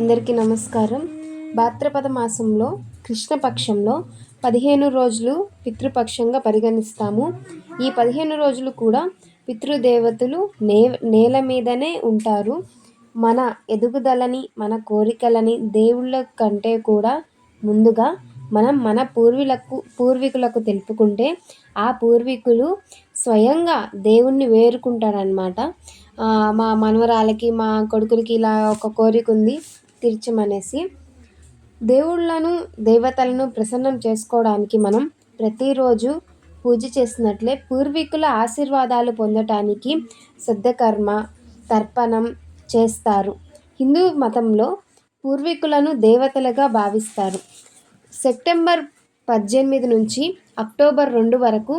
అందరికీ నమస్కారం. భాద్రపద మాసంలో కృష్ణపక్షంలో 15 రోజులు పితృపక్షంగా పరిగణిస్తాము. ఈ 15 రోజులు కూడా పితృదేవతలు నేల మీదనే ఉంటారు. మన ఎదుగుదలని, మన కోరికలని దేవుళ్ళ కంటే కూడా ముందుగా మనం మన పూర్వీకులకు తెలుపుకుంటే ఆ పూర్వీకులు స్వయంగా దేవుణ్ణి వేడుకుంటారనమాట. మా మనవరాలకి, మా కొడుకులకి ఇలా ఒక కోరిక ఉంది తీర్చమనేసి. దేవుళ్ళను, దేవతలను ప్రసన్నం చేసుకోవడానికి మనం ప్రతిరోజు పూజ చేసినట్లే పూర్వీకుల ఆశీర్వాదాలు పొందటానికి శ్రద్ధకర్మ, తర్పణం చేస్తారు. హిందూ మతంలో పూర్వీకులను దేవతలుగా భావిస్తారు. సెప్టెంబర్ 18 నుంచి అక్టోబర్ 2 వరకు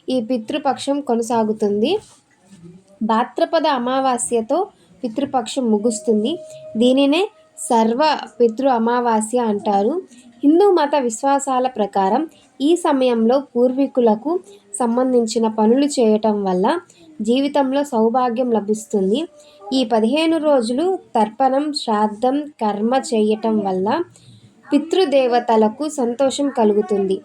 ఈ పితృపక్షం కొనసాగుతుంది. భాద్రపద అమావాస్యతో పితృపక్షం ముగుస్తుంది. దీనినే సర్వ పితృ అమావాస్య అంటారు. హిందూ మత విశ్వాసాల ప్రకారం ఈ సమయంలో పూర్వీకులకు సంబంధించిన పనులు చేయటం వల్ల జీవితంలో సౌభాగ్యం లభిస్తుంది. ఈ 15 రోజులు తర్పణం, శ్రాద్ధం, కర్మ చేయటం వల్ల పితృదేవతలకు సంతోషం కలుగుతుంది.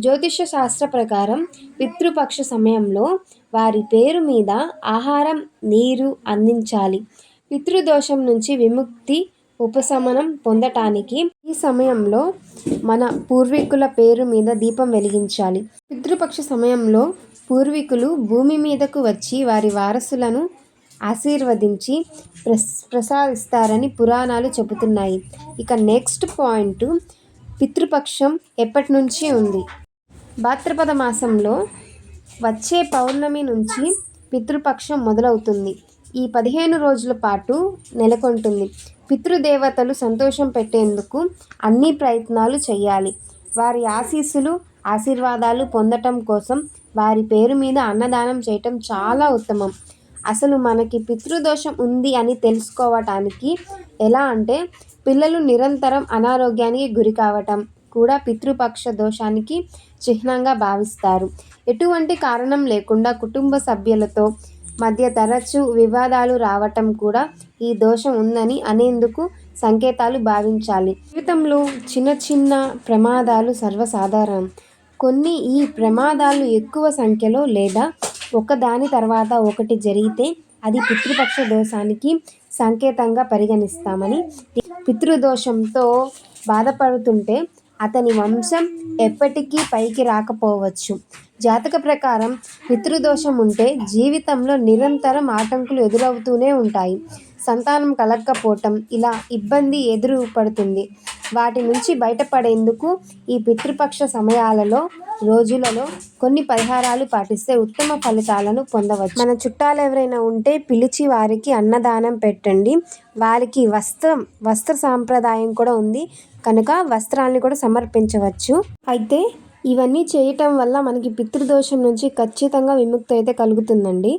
జ్యోతిష శాస్త్ర ప్రకారం పితృపక్ష సమయంలో వారి పేరు మీద ఆహారం, నీరు అందించాలి. పితృదోషం నుంచి విముక్తి, ఉపశమనం పొందటానికి ఈ సమయంలో మన పూర్వీకుల పేరు మీద దీపం వెలిగించాలి. పితృపక్ష సమయంలో పూర్వీకులు భూమి మీదకు వచ్చి వారి వారసులను ఆశీర్వదించి ప్రసాదిస్తారని పురాణాలు చెబుతున్నాయి. ఇక నెక్స్ట్ పాయింట్, పితృపక్షం ఎప్పటి నుంచి ఉంది? భాద్రపద మాసంలో వచ్చే పౌర్ణమి నుంచి పితృపక్షం మొదలవుతుంది. ఈ 15 రోజుల పాటు నెలకొంటుంది. పితృదేవతలు సంతోషం పెట్టేందుకు అన్ని ప్రయత్నాలు చేయాలి. వారి ఆశీర్వాదాలు పొందటం కోసం వారి పేరు మీద అన్నదానం చేయటం చాలా ఉత్తమం. అసలు మనకి పితృదోషం ఉంది అని తెలుసుకోవటానికి ఎలా అంటే, పిల్లలు నిరంతరం అనారోగ్యానికి గురి కావటం కూడా పితృపక్ష దోషానికి చిహ్నంగా భావిస్తారు. ఎటువంటి కారణం లేకుండా కుటుంబ సభ్యులతో మధ్య తరచూ వివాదాలు రావటం కూడా ఈ దోషం ఉందని అనేందుకు సంకేతాలు భావించాలి. జీవితంలో చిన్న చిన్న ప్రమాదాలు సర్వసాధారణం. కొన్ని ఈ ప్రమాదాలు ఎక్కువ సంఖ్యలో లేదా ఒకదాని తర్వాత ఒకటి జరిగితే అది పితృపక్ష దోషానికి సంకేతంగా పరిగణిస్తామని. పితృదోషంతో బాధపడుతుంటే అతని వంశం ఎప్పటికీ పైకి రాకపోవచ్చు. జాతక ప్రకారం పితృదోషం ఉంటే జీవితంలో నిరంతరం ఆటంకులు ఎదురవుతూనే ఉంటాయి. సంతానం కలగకపోవటం, ఇలా ఇబ్బంది ఎదురు పడుతుంది. వాటి నుంచి బయటపడేందుకు ఈ పితృపక్ష రోజులలో కొన్ని పరిహారాలు పాటిస్తే ఉత్తమ ఫలితాలను పొందవచ్చు. మన చుట్టాలు ఎవరైనా ఉంటే పిలిచి వారికి అన్నదానం పెట్టండి. వారికి వస్త్ర సాంప్రదాయం కూడా ఉంది కనుక వస్త్రాన్ని కూడా సమర్పించవచ్చు. అయితే ఇవన్నీ చేయటం వల్ల మనకి పితృదోషం నుంచి ఖచ్చితంగా విముక్తి అయితే కలుగుతుందండి.